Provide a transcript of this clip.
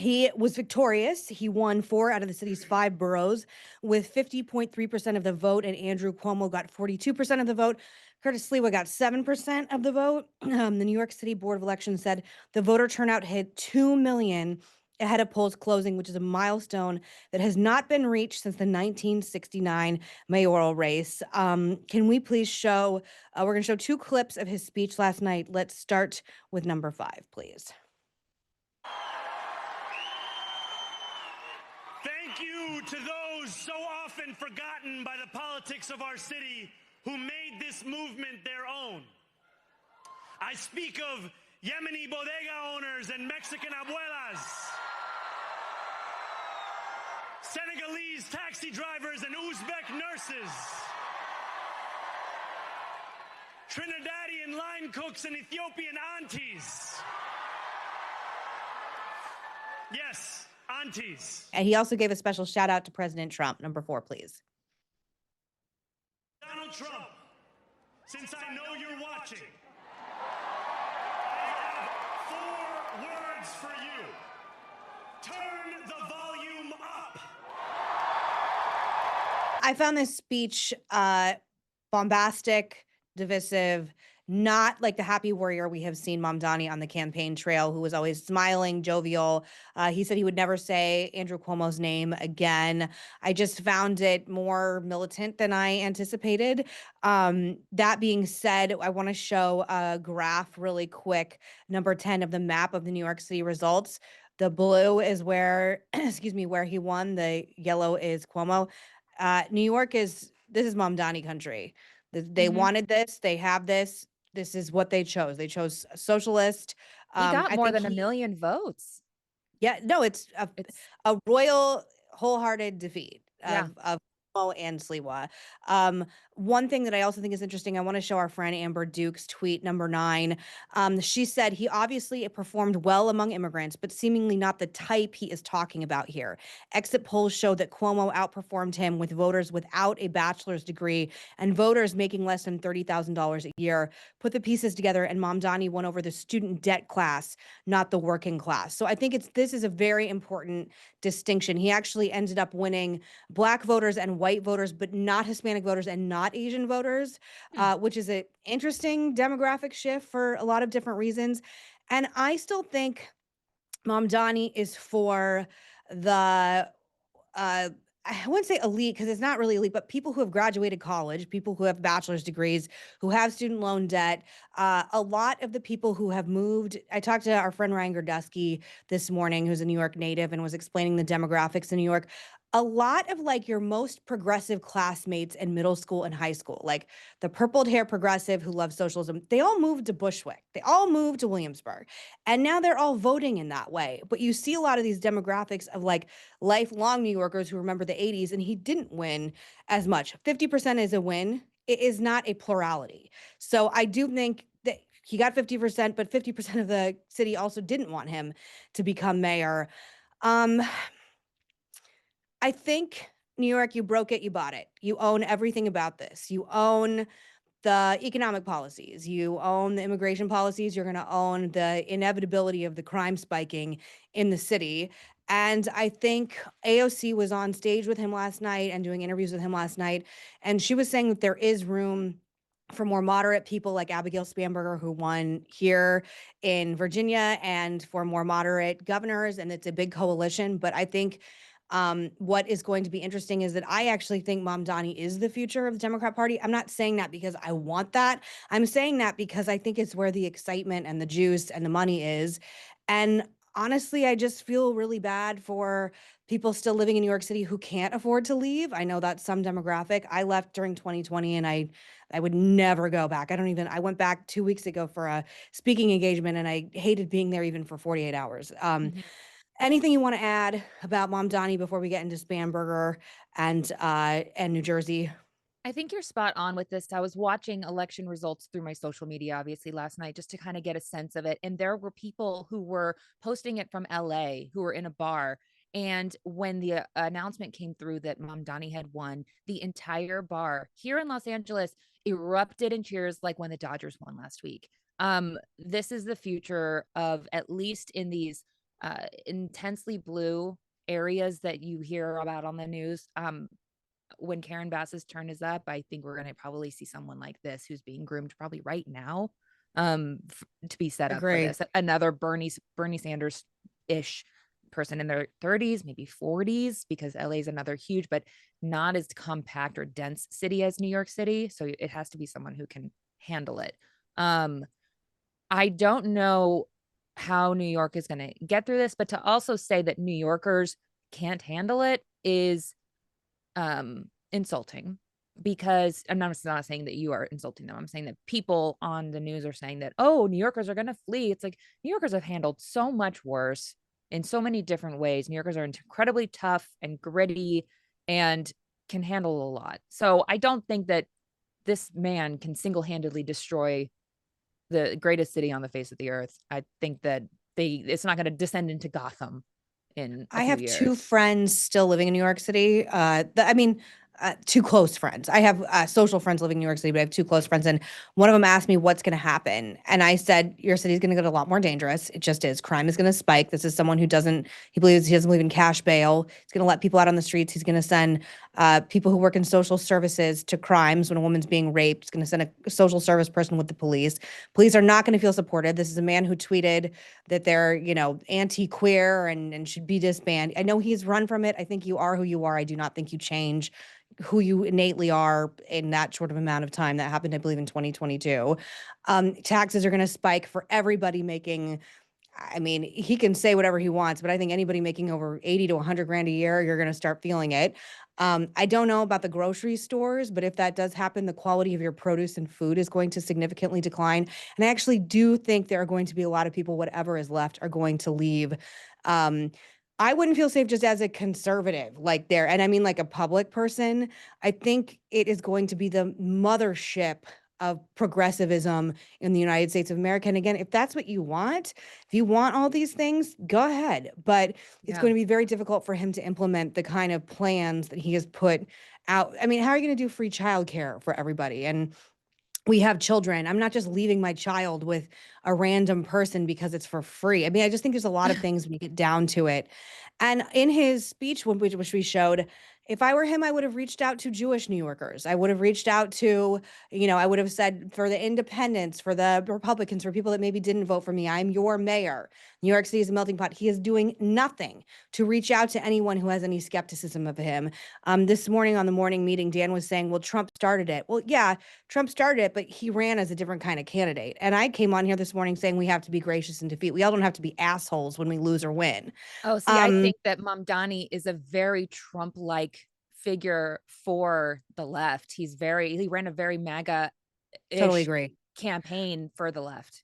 He was victorious. He won 4 out of the city's 5 boroughs with 50.3% of the vote, and Andrew Cuomo got 42% of the vote. Curtis Sliwa got 7% of the vote. The New York City Board of Elections said the voter turnout hit 2 million ahead of polls closing, which is a milestone that has not been reached since the 1969 mayoral race. Can we please show, we're going to show 2 clips of his speech last night. Let's start with number 5, please. Thank you to those so often forgotten by the politics of our city who made this movement their own. I speak of Yemeni bodega owners and Mexican abuelas, Senegalese taxi drivers and Uzbek nurses, Trinidadian line cooks and Ethiopian aunties. Yes, aunties. And he also gave a special shout out to President Trump. Number 4, please. Donald Trump, since I know you're watching, I have 4 words for you. Turn the volume up. I found this speech bombastic, divisive, not like the happy warrior we have seen Mamdani on the campaign trail, who was always smiling, jovial. He said he would never say Andrew Cuomo's name again. I just found it more militant than I anticipated. That being said, I want to show a graph really quick, number 10 of the map of the New York City results. The blue is where, excuse me, where he won. The yellow is Cuomo. New York this is Mamdani country. They wanted this. They have this. This is what they chose. They chose a socialist. He got more than 1 million votes. Yeah, no, it's a royal, wholehearted defeat Yeah. of Cuomo and Sliwa. One thing that I also think is interesting, I want to show our friend Amber Duke's tweet, number 9. She said he obviously performed well among immigrants, but seemingly not the type he is talking about here. Exit polls show that Cuomo outperformed him with voters without a bachelor's degree and voters making less than $30,000 a year. Put the pieces together, and Mamdani won over the student debt class, not the working class. So I think this is a very important distinction. He actually ended up winning Black voters and white voters, but not Hispanic voters and not Asian voters, which is an interesting demographic shift for a lot of different reasons. And I still think Mamdani is for the I wouldn't say elite because it's not really elite, but people who have graduated college, people who have bachelor's degrees, who have student loan debt. A lot of the people who have moved, I talked to our friend Ryan Gordusky this morning, who's a New York native and was explaining the demographics in New York. A lot of like your most progressive classmates in middle school and high school, like the purpled hair progressive who loves socialism, they all moved to Bushwick. They all moved to Williamsburg. And now they're all voting in that way. But you see a lot of these demographics of like lifelong New Yorkers who remember the 80s, and he didn't win as much. 50% is a win. It is not a plurality. So I do think that he got 50%, but 50% of the city also didn't want him to become mayor. I think New York, you broke it, you bought it. You own everything about this. You own the economic policies. You own the immigration policies. You're going to own the inevitability of the crime spiking in the city. And I think AOC was on stage with him last night and doing interviews with him last night. And she was saying that there is room for more moderate people like Abigail Spanberger, who won here in Virginia, and for more moderate governors. And it's a big coalition. But I think what is going to be interesting is that I actually think Mamdani is the future of the Democrat Party. I'm not saying that because I want that. I'm saying that because I think it's where the excitement and the juice and the money is. And honestly, I just feel really bad for people still living in New York City who can't afford to leave. I know that's some demographic. I left during 2020 and I would never go back. I went back 2 weeks ago for a speaking engagement and I hated being there even for 48 hours. Anything you want to add about Mamdani before we get into Spanberger and New Jersey? I think you're spot on with this. I was watching election results through my social media, obviously, last night, just to kind of get a sense of it. And there were people who were posting it from LA who were in a bar. And when the announcement came through that Mamdani had won, the entire bar here in Los Angeles erupted in cheers like when the Dodgers won last week. This is the future of, at least in these intensely blue areas that you hear about on the news. When Karen Bass's turn is up, I think we're going to probably see someone like this who's being groomed probably right now, to be set up for Agree. this. Another Bernie Sanders ish person in their 30s, maybe 40s, because LA is another huge, but not as compact or dense city as New York City. So it has to be someone who can handle it. Um, I don't know how New York is going to get through this, but to also say that New Yorkers can't handle it is insulting, because I'm not saying that you are insulting them. I'm saying that people on the news are saying that, oh, New Yorkers are going to flee. It's like New Yorkers have handled so much worse in so many different ways. New Yorkers are incredibly tough and gritty and can handle a lot. So I don't think that this man can single-handedly destroy the greatest city on the face of the earth. I think that it's not going to descend into Gotham in a I few have 2 years. friends still living in New York City. I mean, 2 close friends. I have social friends living in New York City, but I have 2 close friends, and one of them asked me what's going to happen, and I said, "Your city's going to get a lot more dangerous. It just is. Crime is going to spike. This is someone who doesn't. He doesn't believe in cash bail. He's going to let people out on the streets. He's going to send people who work in social services to crimes when a woman's being raped. He's going to send a social service person with the police. Police are not going to feel supported. This is a man who tweeted that they're, anti-queer and should be disbanded. I know he's run from it. I think you are who you are. I do not think you change who you innately are in that short of amount of time. That happened, I believe, in 2022. Taxes are going to spike for everybody making. I mean, he can say whatever he wants, but I think anybody making over 80 to 100 grand a year, you're going to start feeling it. I don't know about the grocery stores, but if that does happen, the quality of your produce and food is going to significantly decline. And I actually do think there are going to be a lot of people, whatever is left, are going to leave. Um, I wouldn't feel safe just as a conservative, like there, and I mean like a public person. I think it is going to be the mothership of progressivism in the United States of America. And again, if that's what you want, if you want all these things, go ahead. But it's Yeah. going to be very difficult for him to implement the kind of plans that he has put out. I mean, how are you going to do free childcare for everybody? And we have children. I'm not just leaving my child with a random person because it's for free. I mean, I just think there's a lot of things when you get down to it. And in his speech, which we showed, if I were him, I would have reached out to Jewish New Yorkers. I would have reached out to, I would have said for the independents, for the Republicans, for people that maybe didn't vote for me, I'm your mayor. New York City is a melting pot. He is doing nothing to reach out to anyone who has any skepticism of him. This morning on the morning meeting, Dan was saying, well, Trump started it. Well, yeah, Trump started it, but he ran as a different kind of candidate. And I came on here this morning saying we have to be gracious in defeat. We all don't have to be assholes when we lose or win. Oh, see, I Um, think that Mamdani is a very Trump-like figure for the left. He ran a very Totally MAGA-ish agree. campaign for the left.